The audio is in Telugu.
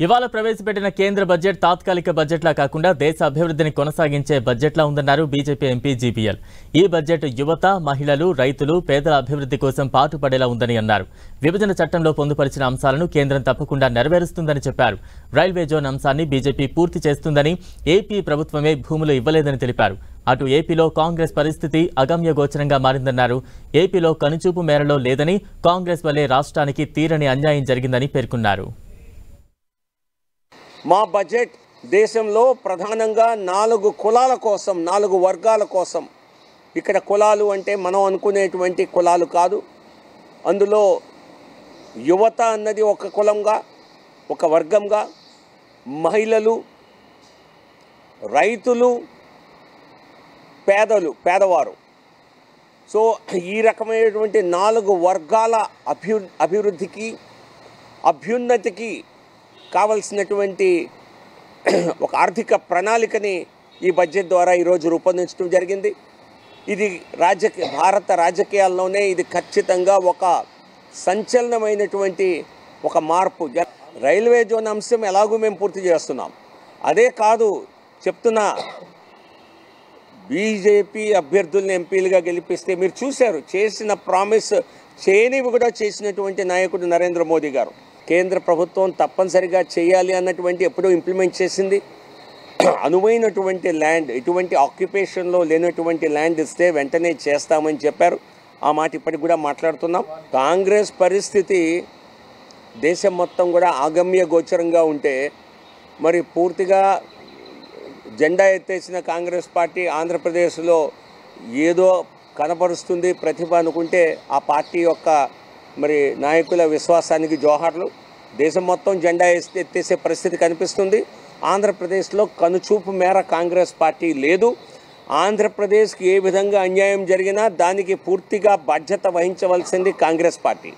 ఇవాళ ప్రవేశపెట్టిన కేంద్ర బడ్జెట్ తాత్కాలిక బడ్జెట్లా కాకుండా దేశ అభివృద్ధిని కొనసాగించే బడ్జెట్లా ఉందన్నారు బీజేపీ ఎంపీ జీపీఎల్. ఈ బడ్జెట్ యువత, మహిళలు, రైతులు, పేదల అభివృద్ధి కోసం పాటుపడేలా ఉందని అన్నారు. విభజన చట్టంలో పొందుపరిచిన అంశాలను కేంద్రం తప్పకుండా నెరవేరుస్తుందని చెప్పారు. రైల్వే జోన్ అంశాన్ని బీజేపీ పూర్తి చేస్తుందని, ఏపీ ప్రభుత్వమే భూములు ఇవ్వలేదని తెలిపారు. అటు ఏపీలో కాంగ్రెస్ పరిస్థితి అగమ్యగోచరంగా మారిందన్నారు. ఏపీలో కనుచూపు మేరలో లేదని, కాంగ్రెస్ వల్లే రాష్ట్రానికి తీరని అన్యాయం జరిగిందని పేర్కొన్నారు. మా బడ్జెట్ దేశంలో ప్రధానంగా 4 కులాల కోసం, 4 వర్గాల కోసం. ఇక్కడ కులాలు అంటే మనం అనుకునేటువంటి కులాలు కాదు. అందులో యువత అన్నది ఒక కులంగా, ఒక వర్గంగా, మహిళలు, రైతులు, పేదవారు. సో ఈ రకమైనటువంటి 4 వర్గాల అభివృద్ధికి, అభ్యున్నతికి కావలసినటువంటి ఒక ఆర్థిక ప్రణాళికని ఈ బడ్జెట్ ద్వారా ఈరోజు రూపొందించడం జరిగింది. ఇది భారత రాజకీయాల్లోనే ఇది ఖచ్చితంగా ఒక సంచలనమైనటువంటి ఒక మార్పు. రైల్వే జోన్ అంశం ఎలాగూ మేము పూర్తి చేస్తున్నాం. అదే కాదు చెప్తున్నా, బీజేపీ అభ్యర్థుల్ని ఎంపీలుగా గెలిపిస్తే మీరు చూశారు, చేసిన ప్రామిస్ చేయనివి కూడా చేసినటువంటి నాయకుడు నరేంద్ర మోదీ గారు. కేంద్ర ప్రభుత్వం తప్పనిసరిగా చేయాలి అన్నటువంటి ఎప్పుడూ ఇంప్లిమెంట్ చేసింది. అనువైనటువంటి ల్యాండ్, ఇటువంటి ఆక్యుపేషన్లో లేనటువంటి ల్యాండ్ ఇస్తే వెంటనే చేస్తామని చెప్పారు. ఆ మాట ఇప్పటికి కూడా మాట్లాడుతున్నాం. కాంగ్రెస్ పరిస్థితి దేశం మొత్తం కూడా ఆగమ్య గోచరంగా ఉంటే, మరి పూర్తిగా జెండా ఎత్తేసిన కాంగ్రెస్ పార్టీ ఆంధ్రప్రదేశ్లో ఏదో కనపరుస్తుంది ప్రతిభ అనుకుంటే, ఆ పార్టీ యొక్క మరి నాయకుల విశ్వాసానికి జోహార్లు. దేశం మొత్తం జెండా ఎత్తేసే పరిస్థితి కనిపిస్తుంది. ఆంధ్రప్రదేశ్లో కనుచూపు మేర కాంగ్రెస్ పార్టీ లేదు. ఆంధ్రప్రదేశ్కి ఏ విధంగా అన్యాయం జరిగినా దానికి పూర్తిగా బాధ్యత వహించవలసింది కాంగ్రెస్ పార్టీ.